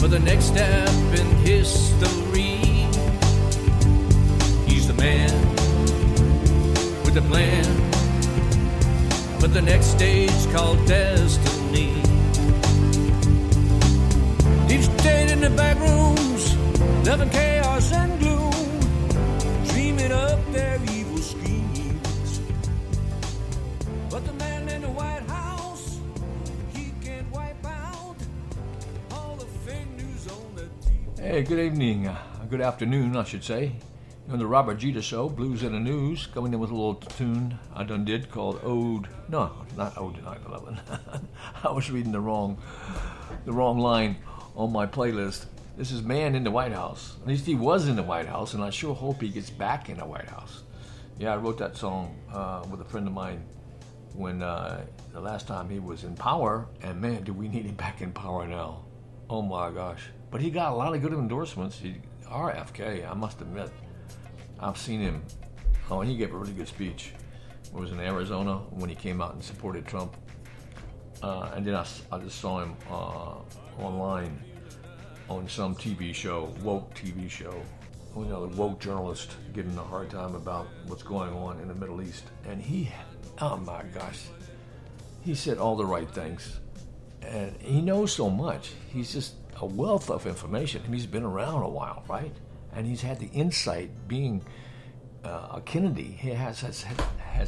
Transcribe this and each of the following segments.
for the next step in history. He's the man with the plan for the next stage called destiny. Deep state in the back rooms, living chaos and gloom, dreaming up their evil schemes. But the man in the White House, he can wipe out all the fake news on the TV. Hey, good evening, good afternoon, I should say. You're on the Robert Jeter Show, Blues and the News, coming in with a little tune I done did called Ode. No, not Ode to 9/11. I was reading the wrong line on my playlist. This is Man in the White House. At least he was in the White House, and I sure hope he gets back in the White House. Yeah, I wrote that song with a friend of mine when the last time he was in power, and man, do we need him back in power now. Oh my gosh. But he got a lot of good endorsements. RFK, I must admit. I've seen him. Oh, and he gave a really good speech. It was in Arizona when he came out and supported Trump. And then I just saw him online on some TV show, woke TV show. You know, the woke journalist giving a hard time about what's going on in the Middle East. And he, oh my gosh, he said all the right things. And he knows so much. He's just a wealth of information. I mean, he's been around a while, right? And he's had the insight, being a Kennedy, he has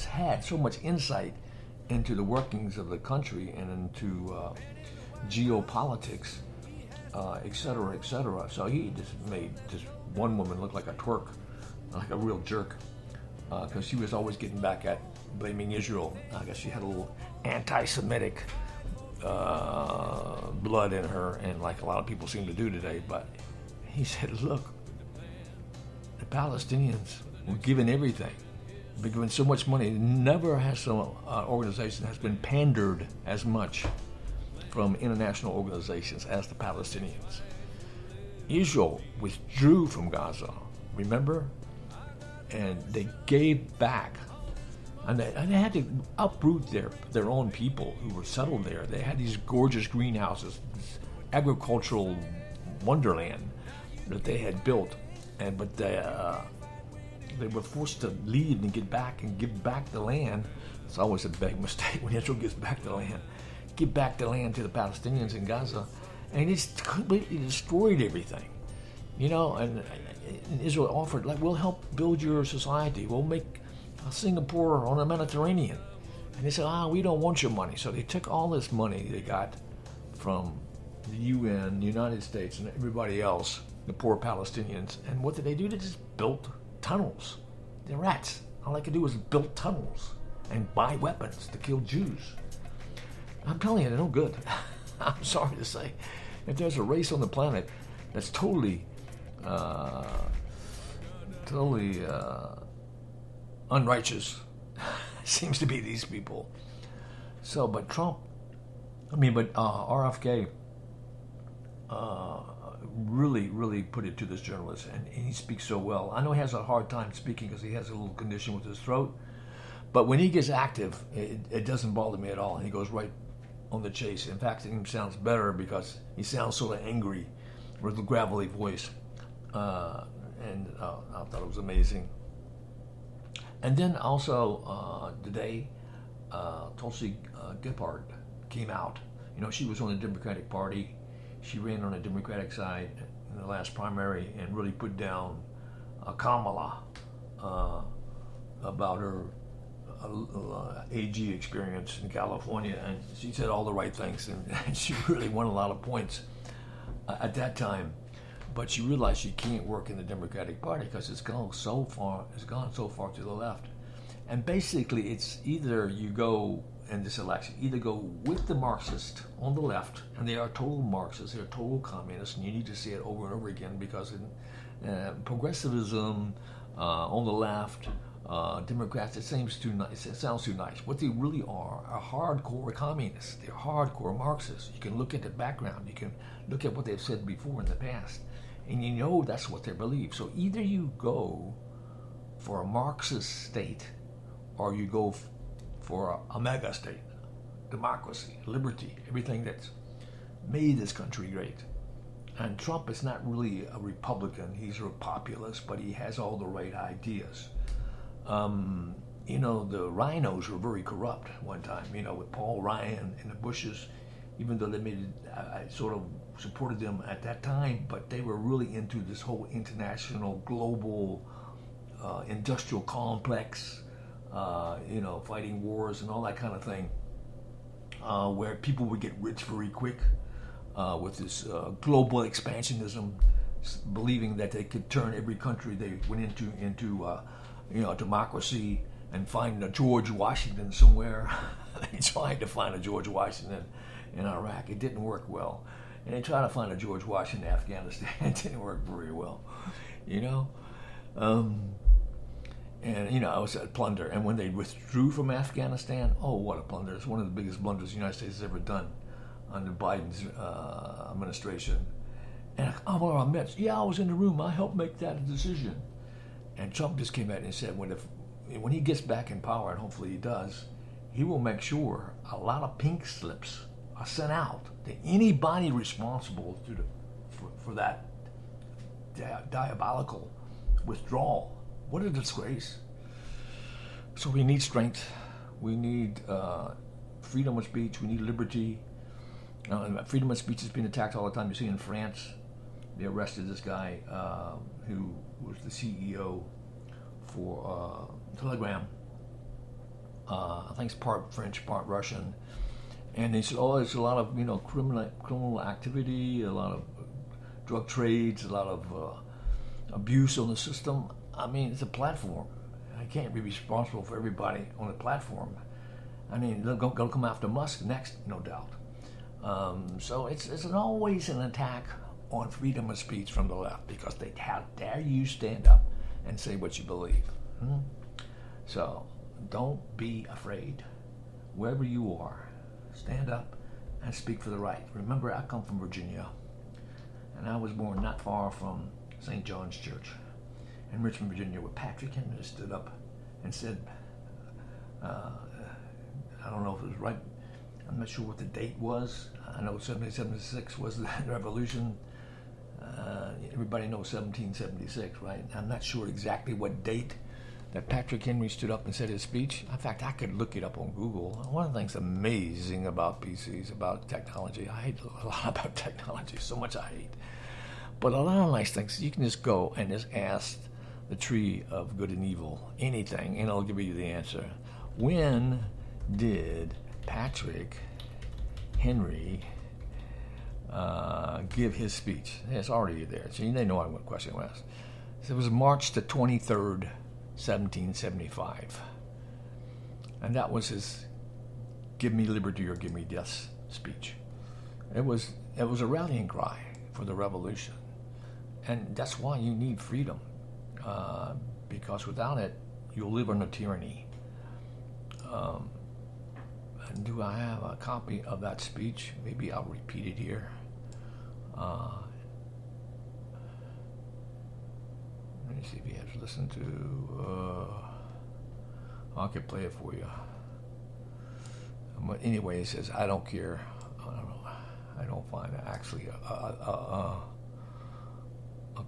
had so much insight into the workings of the country and into geopolitics, et cetera, et cetera. So he just made just one woman look like a twerk, like a real jerk, because she was always getting back at blaming Israel. I guess she had a little anti-Semitic blood in her, and like a lot of people seem to do today. But he said, look, the Palestinians were given everything, been given so much money. Never has some organization has been pandered as much from international organizations as the Palestinians. Israel withdrew from Gaza, remember? And they gave back. And they had to uproot their own people who were settled there. They had these gorgeous greenhouses, this agricultural wonderland that they had built. But they were forced to leave and get back and give back the land. It's always a big mistake when Israel gives back the land. Give back the land to the Palestinians in Gaza. And it's completely destroyed everything. You know, and Israel offered, like, we'll help build your society. We'll make Singapore on the Mediterranean. And they said, we don't want your money. So they took all this money they got from the UN, the United States, and everybody else, the poor Palestinians. And what did they do? They just built tunnels. They're rats. All they could do was build tunnels and buy weapons to kill Jews. I'm telling you, they're no good. I'm sorry to say. If there's a race on the planet that's totally unrighteous, seems to be these people. So, but Trump, RFK really put it to this journalist, and he speaks so well. I know he has a hard time speaking because he has a little condition with his throat, but when he gets active, it doesn't bother me at all. He goes right on the chase. In fact, it even sounds better because he sounds sort of angry with a gravelly voice, and I thought it was amazing. And then also today, Tulsi Gabbard came out. You know, she was on the Democratic Party. She ran on the Democratic side in the last primary and really put down Kamala about her AG experience in California, and she said all the right things, and she really won a lot of points at that time. But she realized she can't work in the Democratic Party because it's gone so far to the left. And basically, it's either you go in this election, either go with the Marxists on the left, and they are total Marxists, they're total communists, and you need to see it over and over again because progressivism on the left, Democrats, it sounds too nice. What they really are hardcore communists. They're hardcore Marxists. You can look at the background. You can look at what they've said before in the past. And you know that's what they believe. So either you go for a Marxist state or you go for a MAGA state, democracy, liberty, everything that's made this country great. And Trump is not really a Republican. He's a populist, but he has all the right ideas. The rhinos were very corrupt one time, with Paul Ryan and the Bushes, even though I sort of supported them at that time, but they were really into this whole international, global, industrial complex, fighting wars and all that kind of thing, where people would get rich very quick with this global expansionism, believing that they could turn every country they went into democracy and find a George Washington somewhere. They tried to find a George Washington in Iraq. It didn't work well. And they tried to find a George Washington in Afghanistan. It didn't work very well, And, it was a plunder. And when they withdrew from Afghanistan, oh, what a plunder. It's one of the biggest blunders the United States has ever done under Biden's administration. And I was in the room. I helped make that decision. And Trump just came out and said, when he gets back in power, and hopefully he does, he will make sure a lot of pink slips are sent out to anybody responsible for that diabolical withdrawal. What a disgrace. So we need strength. We need freedom of speech. We need liberty. Freedom of speech is being attacked all the time. You see in France, they arrested this guy who was the CEO for Telegram. I think it's part French, part Russian. And they said, there's a lot of criminal activity, a lot of drug trades, a lot of abuse on the system. I mean, it's a platform. I can't be responsible for everybody on the platform. I mean, they'll come after Musk next, no doubt. So it's always an attack on freedom of speech from the left, because how dare you stand up and say what you believe. So don't be afraid. Wherever you are, stand up and speak for the right. Remember, I come from Virginia, and I was born not far from St. John's Church in Richmond, Virginia, where Patrick Henry stood up and said, I don't know if it was right, I'm not sure what the date was. I know 1776 was the revolution. Everybody knows 1776, right? I'm not sure exactly what date that Patrick Henry stood up and said his speech. In fact, I could look it up on Google. One of the things amazing about PCs, about technology, I hate a lot about technology, so much I hate. But a lot of nice things, you can just go and just ask the tree of good and evil, anything, and it'll give you the answer. When did Patrick Henry give his speech? It's already there, so they know what question I asked. So it was March the 23rd, 1775. And that was his give me liberty or give me death speech. It was a rallying cry for the revolution. And that's why you need freedom, because without it, you'll live under tyranny. And do I have a copy of that speech? Maybe I'll repeat it here. Let me see if you have to listen to. I could play it for you. But anyway, it says, I don't care. I don't find actually a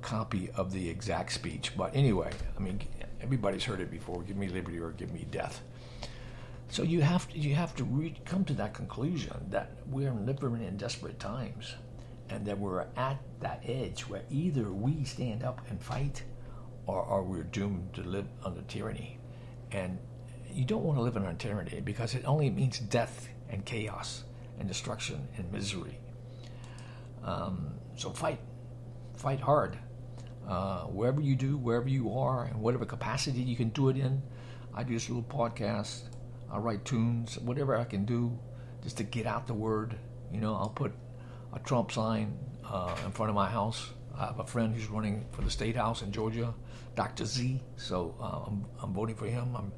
copy of the exact speech. But anyway, I mean, everybody's heard it before. Give me liberty or give me death. So you have to come to that conclusion that we're living in desperate times, and that we're at that edge where either we stand up and fight, or we're doomed to live under tyranny. And you don't want to live under tyranny, because it only means death and chaos and destruction and misery. So fight hard. Wherever you are, and whatever capacity you can do it in. I do this little podcast. I write tunes, whatever I can do, just to get out the word. I'll put a Trump sign in front of my house. I have a friend who's running for the State House in Georgia, Dr. Z. So I'm voting for him. I'm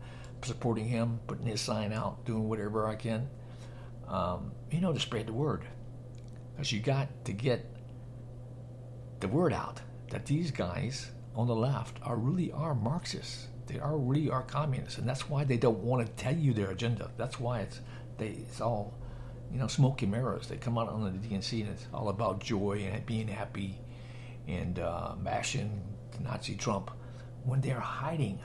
supporting him, putting his sign out, doing whatever I can, to spread the word. Because you got to get the word out that these guys on the left are Marxists. They really are communists, and that's why they don't want to tell you their agenda. That's why it's all smoke and mirrors. They come out on the DNC and it's all about joy and being happy and bashing Nazi Trump when they're hiding.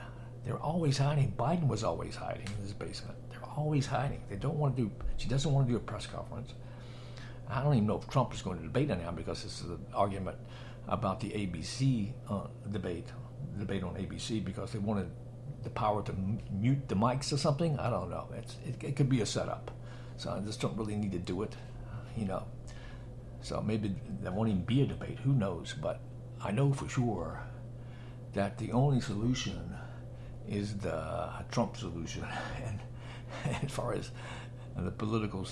They're always hiding. Biden was always hiding in his basement. They're always hiding. She doesn't want to do a press conference. I don't even know if Trump is going to debate anyhow because this is an argument about the ABC debate on ABC because they wanted the power to mute the mics or something. I don't know. It could be a setup. So I just don't really need to do it, So maybe there won't even be a debate. Who knows? But I know for sure that the only solution is the Trump solution. And as far as the political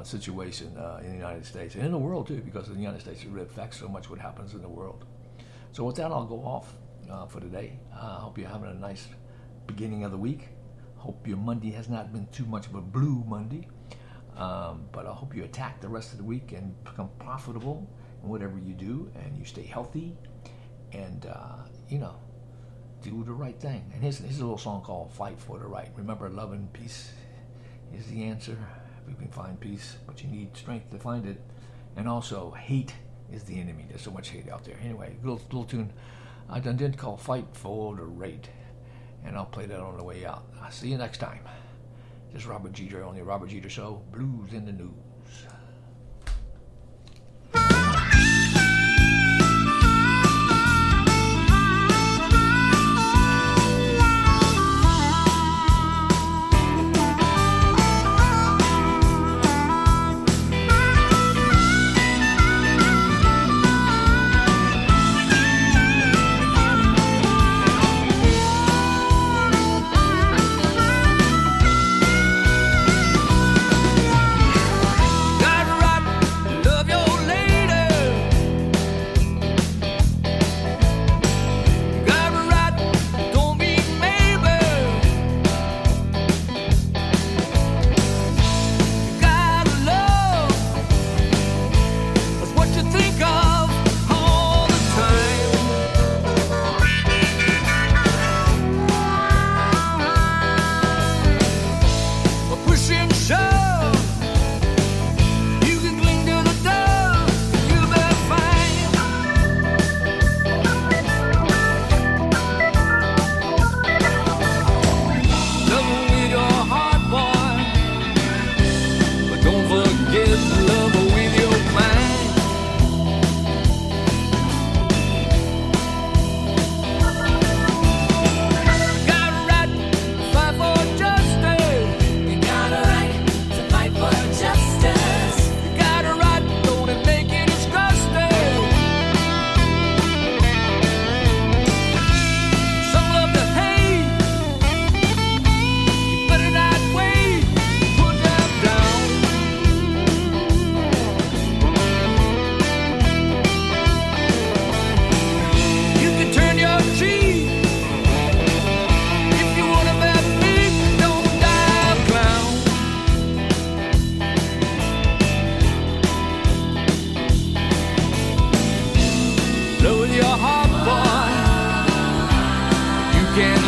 situation in the United States and in the world too, because in the United States it really affects so much what happens in the world. So with that, I'll go off for today. I hope you're having a nice beginning of the week. Hope your Monday has not been too much of a blue Monday. But I hope you attack the rest of the week and become profitable in whatever you do, and you stay healthy, and do the right thing. And here's a little song called "Fight for the Right." Remember, love and peace is the answer. If you can find peace, but you need strength to find it. And also, hate is the enemy. There's so much hate out there. Anyway, little tune I did called "Fight for the Right," and I'll play that on the way out. I'll see you next time. This is Robert Jeter on the Robert Jeter Show, Blues in the News.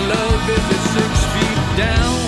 Love is 6 feet down.